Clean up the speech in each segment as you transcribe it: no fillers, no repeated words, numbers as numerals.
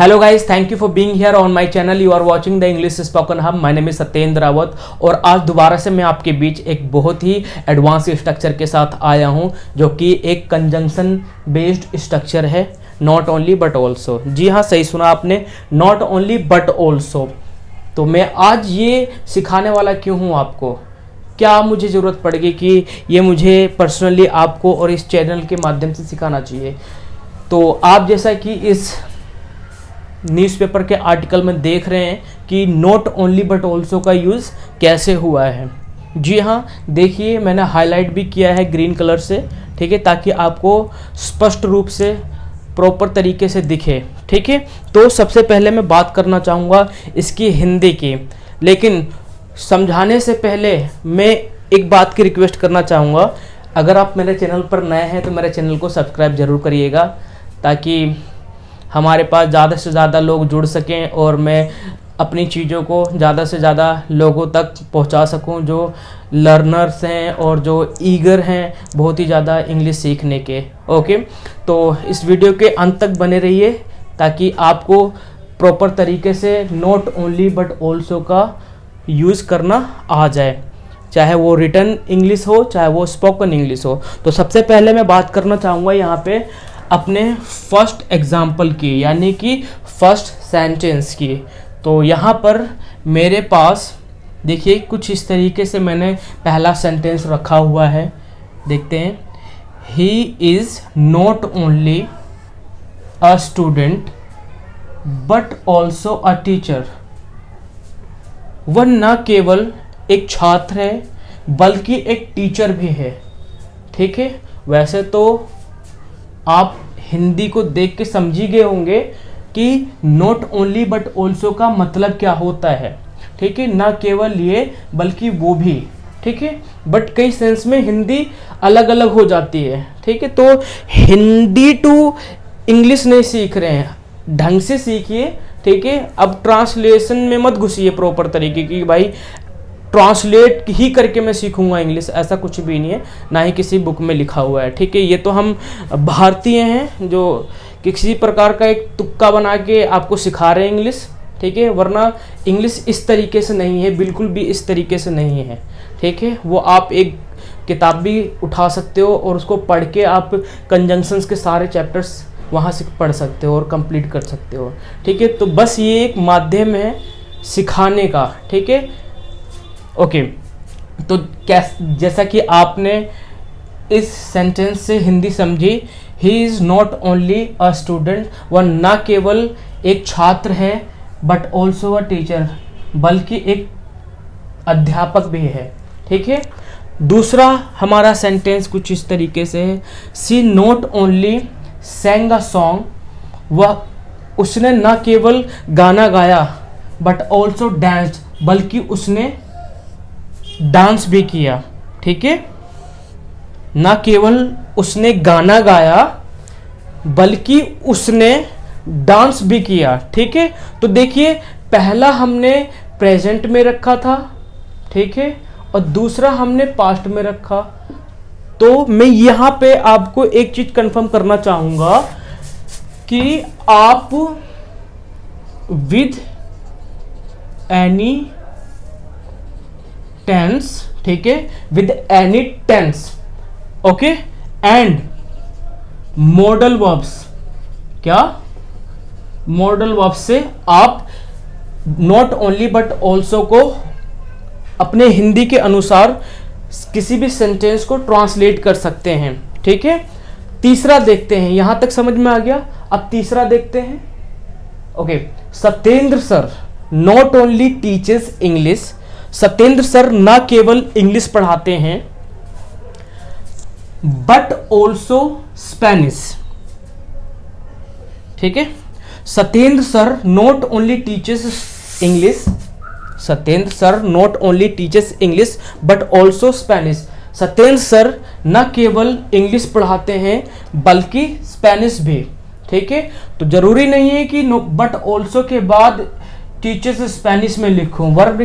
Hello guys, thank you for being here on my channel. You are watching the English spoken hub. My name is Satyendra Rawat और आज दोबारा से मैं आपके बीच एक बहुत ही एडवांस स्ट्रक्चर के साथ आया हूं, जो कि एक कंजंक्शन बेस्ड स्ट्रक्चर है। Not only but also. जी हाँ, सही सुना आपने, नॉट ओनली बट ऑल्सो। तो मैं आज ये सिखाने वाला क्यों हूँ आपको, क्या मुझे ज़रूरत पड़ेगी कि ये मुझे पर्सनली आपको और इस चैनल के माध्यम से सिखाना चाहिए। तो आप जैसा कि इस न्यूज़पेपर के आर्टिकल में देख रहे हैं कि नॉट ओनली बट ऑल्सो का यूज़ कैसे हुआ है। जी हाँ, देखिए मैंने हाईलाइट भी किया है ग्रीन कलर से, ठीक है, ताकि आपको स्पष्ट रूप से प्रॉपर तरीके से दिखे। ठीक है, तो सबसे पहले मैं बात करना चाहूँगा इसकी हिंदी की, लेकिन समझाने से पहले मैं एक बात की रिक्वेस्ट करना चाहूँगा। अगर आप मेरे चैनल पर नए हैं तो मेरे चैनल को सब्सक्राइब ज़रूर करिएगा, ताकि हमारे पास ज़्यादा से ज़्यादा लोग जुड़ सकें और मैं अपनी चीज़ों को ज़्यादा से ज़्यादा लोगों तक पहुंचा सकूं, जो लर्नर्स हैं और जो ईगर हैं बहुत ही ज़्यादा इंग्लिश सीखने के। ओके, तो इस वीडियो के अंत तक बने रहिए ताकि आपको प्रॉपर तरीके से नॉट ओनली बट ऑल्सो का यूज़ करना आ जाए, चाहे वो रिटन इंग्लिश हो चाहे वो स्पोकन इंग्लिश हो। तो सबसे पहले मैं बात करना चाहूँगा यहाँ पे अपने फर्स्ट एग्जाम्पल की, यानी कि फर्स्ट सेंटेंस की। तो यहाँ पर मेरे पास देखिए कुछ इस तरीके से मैंने पहला सेंटेंस रखा हुआ है। देखते हैं, he is not only a student but also a teacher. वह न केवल एक छात्र है बल्कि एक टीचर भी है। ठीक है, वैसे तो आप हिंदी को देख के समझ ही गए होंगे कि नॉट ओनली बट ऑल्सो का मतलब क्या होता है। ठीक है, ना केवल ये बल्कि वो भी। ठीक है, बट कई सेंस में हिंदी अलग अलग हो जाती है। ठीक है, तो हिंदी टू इंग्लिश नहीं सीख रहे हैं, ढंग से सीखिए। ठीक है, अब ट्रांसलेशन में मत घुसिए प्रॉपर तरीके की, भाई ट्रांसलेट ही करके मैं सीखूंगा इंग्लिश, ऐसा कुछ भी नहीं है, ना ही किसी बुक में लिखा हुआ है। ठीक है, ये तो हम भारतीय हैं जो किसी प्रकार का एक तुक्का बना के आपको सिखा रहे हैं इंग्लिश। ठीक है, वरना इंग्लिश इस तरीके से नहीं है, बिल्कुल भी इस तरीके से नहीं है। ठीक है, वो आप एक किताब भी उठा सकते हो और उसको पढ़ के आप कंजंक्शंस के सारे चैप्टर्स वहाँ से पढ़ सकते हो और कंप्लीट कर सकते हो। ठीक है, तो बस ये एक माध्यम है सिखाने का। ठीक है, ओके, तो जैसा कि आपने इस सेंटेंस से हिंदी समझी, he is not only a student, वह न केवल एक छात्र है बट ऑल्सो अ टीचर, बल्कि एक अध्यापक भी है। ठीक है, दूसरा हमारा सेंटेंस कुछ इस तरीके से है, she not only sang a song, वह उसने न केवल गाना गाया बट ऑल्सो डांस, बल्कि उसने डांस भी किया। ठीक है, ना केवल उसने गाना गाया बल्कि उसने डांस भी किया। ठीक है, तो देखिए पहला हमने प्रेजेंट में रखा था, ठीक है, और दूसरा हमने पास्ट में रखा। तो मैं यहाँ पे आपको एक चीज कंफर्म करना चाहूंगा कि आप विद एनी टेंस, ठीक है, with any tense, okay, and modal verbs, क्या मॉडल वर्ब्स से आप नॉट ओनली बट ऑल्सो को अपने हिंदी के अनुसार किसी भी सेंटेंस को ट्रांसलेट कर सकते हैं। ठीक है, तीसरा देखते हैं, यहां तक समझ में आ गया। अब तीसरा देखते हैं। Okay, Satyendra sir not only teachers English, Satyendra sir न केवल इंग्लिश पढ़ाते हैं बट ऑल्सो स्पेनिश। ठीक है, Satyendra sir not only teachers English, Satyendra sir not only teachers English but also Spanish. Satyendra sir न केवल इंग्लिश पढ़ाते हैं बल्कि स्पेनिश भी। ठीक है, तो जरूरी नहीं है कि बट ऑल्सो के बाद टीचर्स स्पेनिश में लिखूं, वर्ब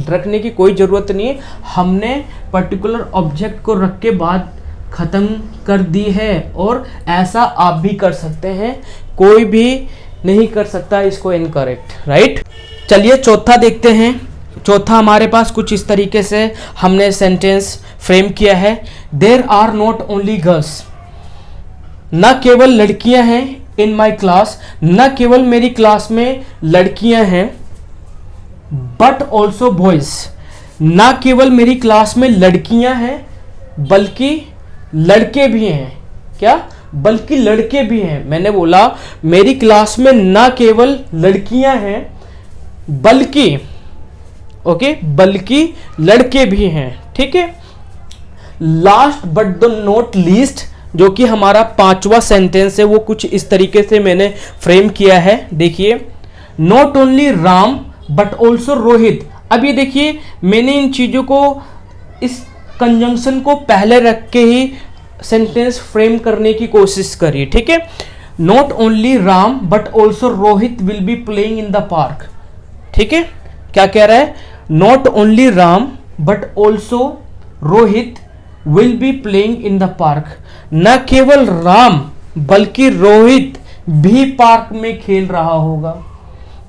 रखने की कोई ज़रूरत नहीं है। हमने पर्टिकुलर ऑब्जेक्ट को रख के बात ख़त्म कर दी है, और ऐसा आप भी कर सकते हैं। कोई भी नहीं कर सकता इसको इनकरेक्ट, राइट। चलिए चौथा देखते हैं। चौथा हमारे पास कुछ इस तरीके से हमने सेंटेंस फ्रेम किया है। There are not only girls, न केवल लड़कियां हैं इन माई क्लास, न केवल मेरी क्लास में लड़कियां हैं, बट ऑल्सो बॉयज, न केवल मेरी क्लास में लड़कियां हैं बल्कि लड़के भी हैं। क्या? बल्कि लड़के भी हैं। मैंने बोला मेरी क्लास में न केवल लड़कियां हैं बल्कि, ओके, बल्कि लड़के भी हैं, ठीक है। Last but the not least, जो कि हमारा पांचवा सेंटेंस है, वो कुछ इस तरीके से मैंने फ्रेम किया है। देखिए, not only Ram but also Rohit. अब ये देखिए, मैंने इन चीजों को, इस कंजंक्शन को पहले रख के ही सेंटेंस फ्रेम करने की कोशिश करी, ठीक है। Not only Ram but also Rohit will be playing in the park, ठीक है। क्या कह रहा है? Not only Ram but also Rohit will be playing in the park. न केवल राम बल्कि रोहित भी पार्क में खेल रहा होगा।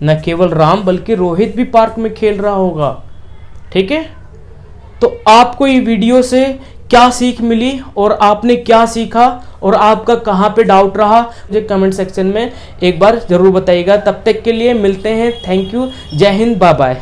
न केवल राम बल्कि रोहित भी पार्क में खेल रहा होगा, ठीक है। तो आपको ये वीडियो से क्या सीख मिली और आपने क्या सीखा और आपका कहाँ पे डाउट रहा, मुझे कमेंट सेक्शन में एक बार जरूर बताइएगा। तब तक के लिए मिलते हैं। Thank you. जय हिंद। Bye bye.